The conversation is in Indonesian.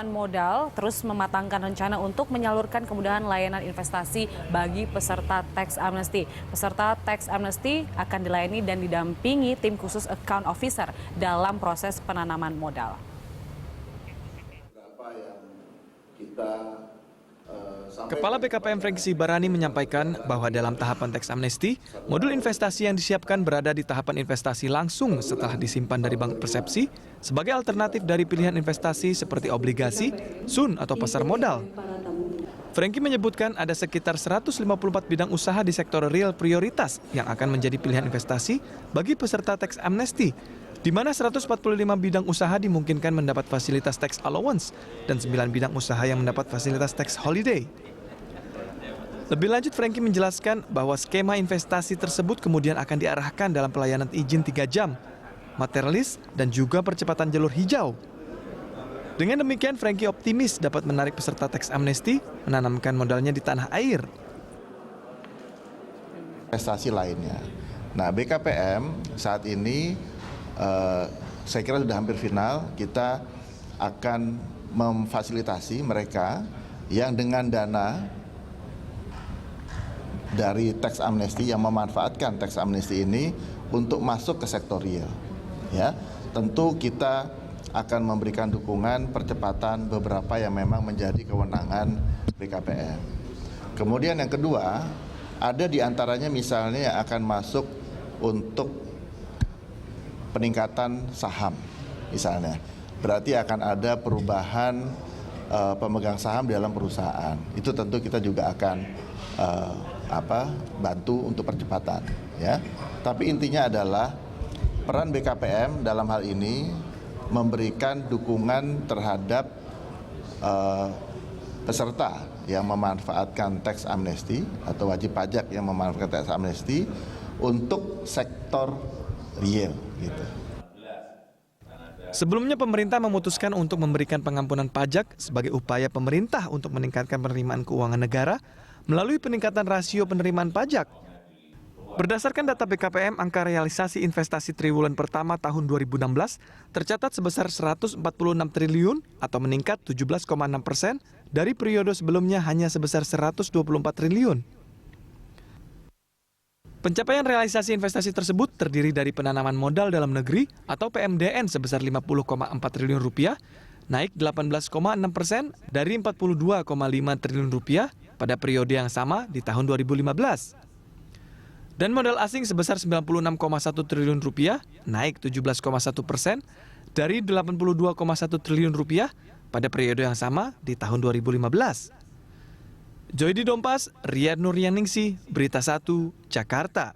Modal terus mematangkan rencana untuk menyalurkan kemudahan layanan investasi bagi peserta tax amnesty. Peserta tax amnesty akan dilayani dan didampingi tim khusus account officer dalam proses penanaman modal. Kepala BKPM Franky Sibarani menyampaikan bahwa dalam tahapan tax amnesty, modul investasi yang disiapkan berada di tahapan investasi langsung setelah disimpan dari bank persepsi sebagai alternatif dari pilihan investasi seperti obligasi, sun atau pasar modal. Franky menyebutkan ada sekitar 154 bidang usaha di sektor real prioritas yang akan menjadi pilihan investasi bagi peserta tax amnesty, di mana 145 bidang usaha dimungkinkan mendapat fasilitas tax allowance dan 9 bidang usaha yang mendapat fasilitas tax holiday. Lebih lanjut, Franky menjelaskan bahwa skema investasi tersebut kemudian akan diarahkan dalam pelayanan izin 3 jam, materialis, dan juga percepatan jalur hijau. Dengan demikian, Franky optimis dapat menarik peserta tax amnesty menanamkan modalnya di tanah air. Investasi lainnya. Nah, BKPM saat ini saya kira sudah hampir final. Kita akan memfasilitasi mereka yang dengan dana dari tax amnesty yang memanfaatkan tax amnesty ini untuk masuk ke sektor real. Ya, tentu kita akan memberikan dukungan percepatan beberapa yang memang menjadi kewenangan BKPM. Kemudian yang kedua, ada di antaranya misalnya yang akan masuk untuk peningkatan saham misalnya. Berarti akan ada perubahan pemegang saham di dalam perusahaan. Itu tentu kita juga akan bantu untuk percepatan, ya. Tapi intinya adalah peran BKPM dalam hal ini memberikan dukungan terhadap peserta yang memanfaatkan tax amnesty atau wajib pajak yang memanfaatkan tax amnesty untuk sektor real, gitu. Sebelumnya pemerintah memutuskan untuk memberikan pengampunan pajak sebagai upaya pemerintah untuk meningkatkan penerimaan keuangan negara melalui peningkatan rasio penerimaan pajak. Berdasarkan data BKPM, angka realisasi investasi triwulan pertama tahun 2016 tercatat sebesar 146 triliun atau meningkat 17,6% dari periode sebelumnya hanya sebesar 124 triliun. Pencapaian realisasi investasi tersebut terdiri dari penanaman modal dalam negeri atau PMDN sebesar 50,4 triliun rupiah, naik 18,6% dari 42,5 triliun rupiah pada periode yang sama di tahun 2015. Dan modal asing sebesar 96,1 triliun rupiah, naik 17,1% dari 82,1 triliun rupiah pada periode yang sama di tahun 2015. Joydi Dompas, Riyad Nuryaningsih, Berita 1, Jakarta.